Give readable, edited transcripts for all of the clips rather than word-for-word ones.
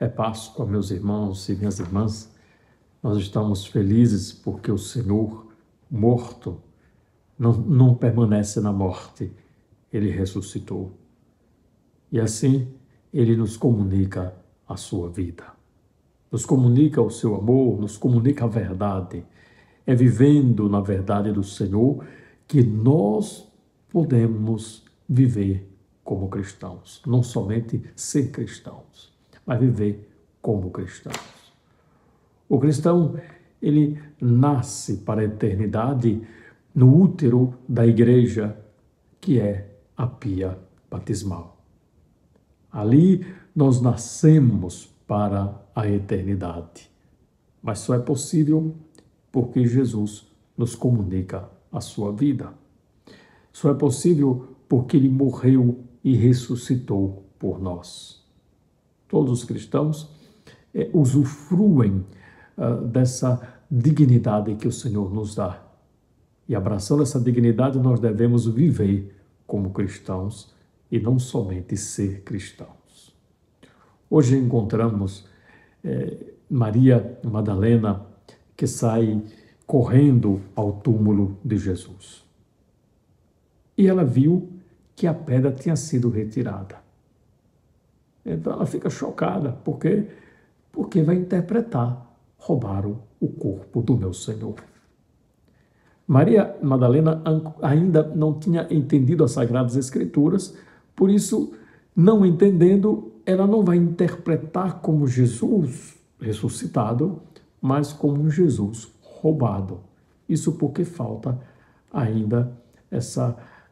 É Páscoa, meus irmãos e minhas irmãs. Nós estamos felizes porque o Senhor, morto, não permanece na morte. Ele ressuscitou. E assim, Ele nos comunica a sua vida. Nos comunica o seu amor, nos comunica a verdade. É vivendo na verdade do Senhor que nós podemos viver como cristãos. Não somente ser cristãos, mas viver como cristãos. O cristão, ele nasce para a eternidade no útero da igreja, que é a pia batismal. Ali nós nascemos para a eternidade, mas só é possível porque Jesus nos comunica a sua vida. Só é possível porque Ele morreu e ressuscitou por nós. Todos os cristãos usufruem dessa dignidade que o Senhor nos dá. E abraçando essa dignidade, nós devemos viver como cristãos e não somente ser cristãos. Hoje encontramos Maria Madalena, que sai correndo ao túmulo de Jesus. E ela viu que a pedra tinha sido retirada. Então ela fica chocada, porque vai interpretar: roubaram o corpo do meu Senhor. Maria Madalena ainda não tinha entendido as Sagradas Escrituras, por isso, não entendendo, ela não vai interpretar como Jesus ressuscitado, mas como um Jesus roubado. Isso porque falta ainda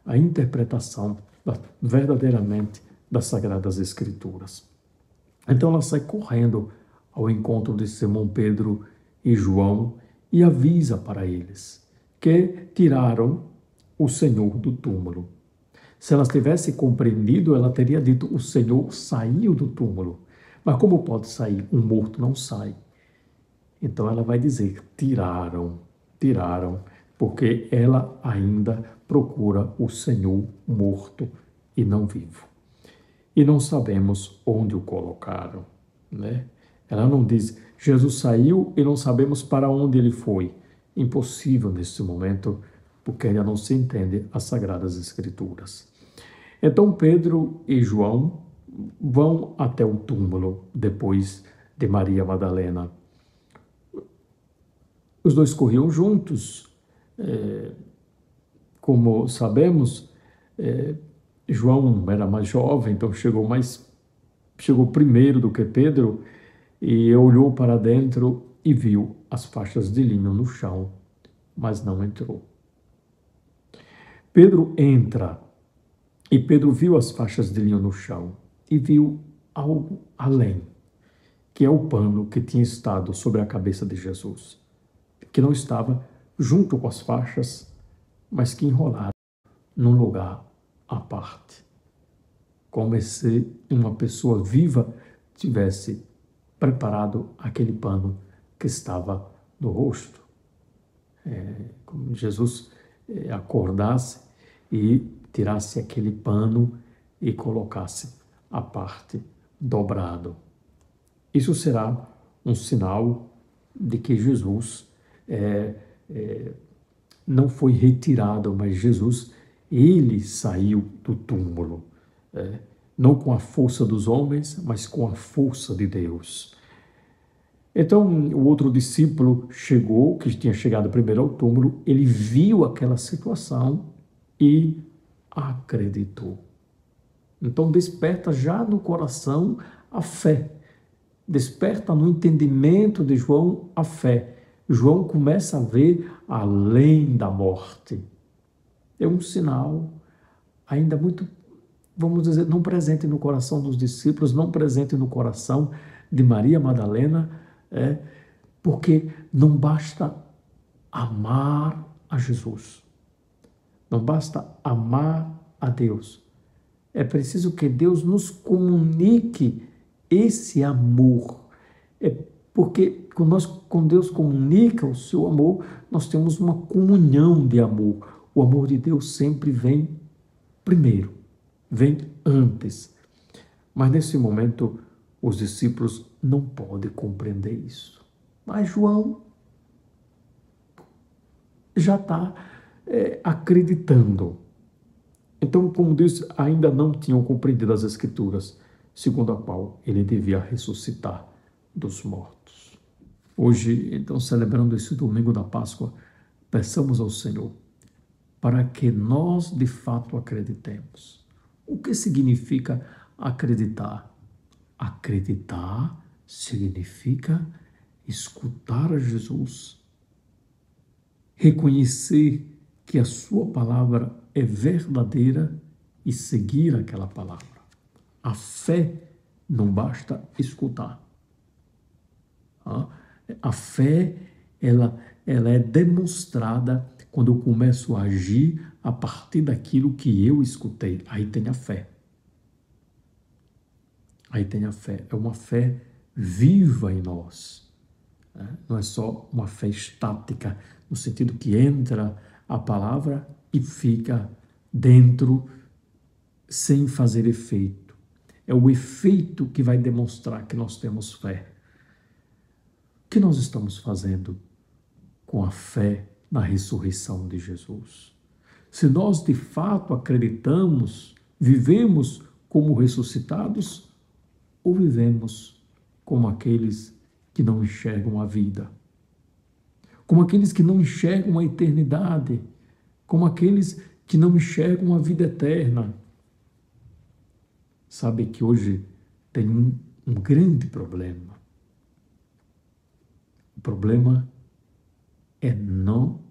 a interpretação verdadeiramente das Sagradas Escrituras. Então ela sai correndo ao encontro de Simão Pedro e João e avisa para eles que tiraram o Senhor do túmulo. Se ela tivesse compreendido, ela teria dito: o Senhor saiu do túmulo. Mas como pode sair? Um morto não sai. Então ela vai dizer: tiraram, porque ela ainda procura o Senhor morto e não vivo. E não sabemos onde o colocaram, né? Ela não diz: Jesus saiu e não sabemos para onde ele foi. Impossível nesse momento, porque ainda não se entende as Sagradas Escrituras. Então Pedro e João vão até o túmulo depois de Maria Madalena. Os dois corriam juntos. Como sabemos, João era mais jovem, então chegou primeiro do que Pedro, e olhou para dentro e viu as faixas de linho no chão, mas não entrou. Pedro entra, e Pedro viu as faixas de linho no chão e viu algo além, que é o pano que tinha estado sobre a cabeça de Jesus, que não estava junto com as faixas, mas que enrolado num lugar à parte, como se uma pessoa viva tivesse preparado aquele pano que estava no rosto. Como Jesus acordasse e tirasse aquele pano e colocasse à parte, dobrado. Isso será um sinal de que Jesus não foi retirado, mas Jesus, ele saiu do túmulo, não com a força dos homens, mas com a força de Deus. Então, o outro discípulo chegou, que tinha chegado primeiro ao túmulo, ele viu aquela situação e acreditou. Então, desperta já no coração a fé, desperta no entendimento de João a fé. João começa a ver além da morte. É um sinal ainda muito, vamos dizer, não presente no coração dos discípulos, não presente no coração de Maria Madalena, porque não basta amar a Jesus, não basta amar a Deus. É preciso que Deus nos comunique esse amor. Porque quando Deus comunica o seu amor, nós temos uma comunhão de amor. O amor de Deus sempre vem primeiro, vem antes. Mas nesse momento, Os discípulos não podem compreender isso. Mas João já está acreditando. Então, como diz, ainda não tinham compreendido as Escrituras, segundo a qual ele devia ressuscitar dos mortos. Hoje, então, celebrando esse domingo da Páscoa, peçamos ao Senhor para que nós, de fato, acreditemos. O que significa acreditar? Acreditar significa escutar Jesus, reconhecer que a sua palavra é verdadeira e seguir aquela palavra. A fé não basta escutar. A fé, ela é demonstrada quando eu começo a agir a partir daquilo que eu escutei. Aí tem a fé. Aí tem a fé. É uma fé viva em nós. Não é só uma fé estática, no sentido que entra a palavra e fica dentro sem fazer efeito. É o efeito que vai demonstrar que nós temos fé. O que nós estamos fazendo com a fé na ressurreição de Jesus? Se nós de fato acreditamos, vivemos como ressuscitados ou vivemos como aqueles que não enxergam a vida, como aqueles que não enxergam a eternidade, como aqueles que não enxergam a vida eterna? Sabe que hoje tem um grande problema. O problema é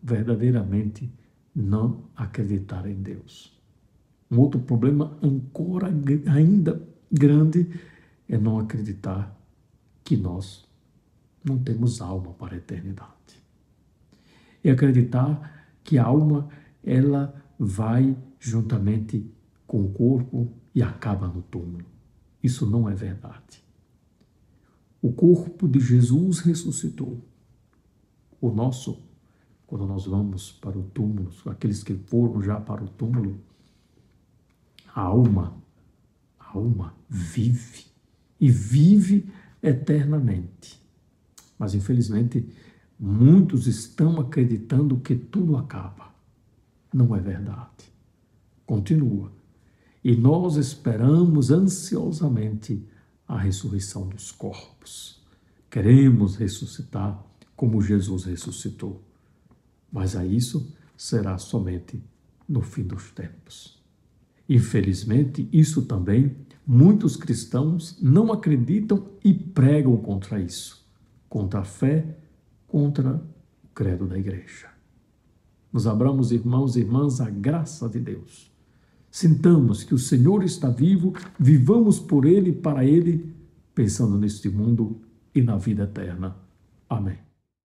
verdadeiramente não acreditar em Deus. Um outro problema ainda grande é não acreditar que nós não temos alma para a eternidade. É acreditar que a alma, ela vai juntamente com o corpo e acaba no túmulo. Isso não é verdade. O corpo de Jesus ressuscitou. O nosso, quando nós vamos para o túmulo, aqueles que foram já para o túmulo, a alma vive e vive eternamente. Mas, infelizmente, muitos estão acreditando que tudo acaba. Não é verdade. Continua. E nós esperamos ansiosamente a ressurreição dos corpos. Queremos ressuscitar como Jesus ressuscitou. Mas a isso será somente no fim dos tempos. Infelizmente, isso também muitos cristãos não acreditam e pregam contra isso, contra a fé, contra o credo da igreja. Nos abramos, irmãos e irmãs, a graça de Deus. Sintamos que o Senhor está vivo, vivamos por Ele e para Ele, pensando neste mundo e na vida eterna. Amém.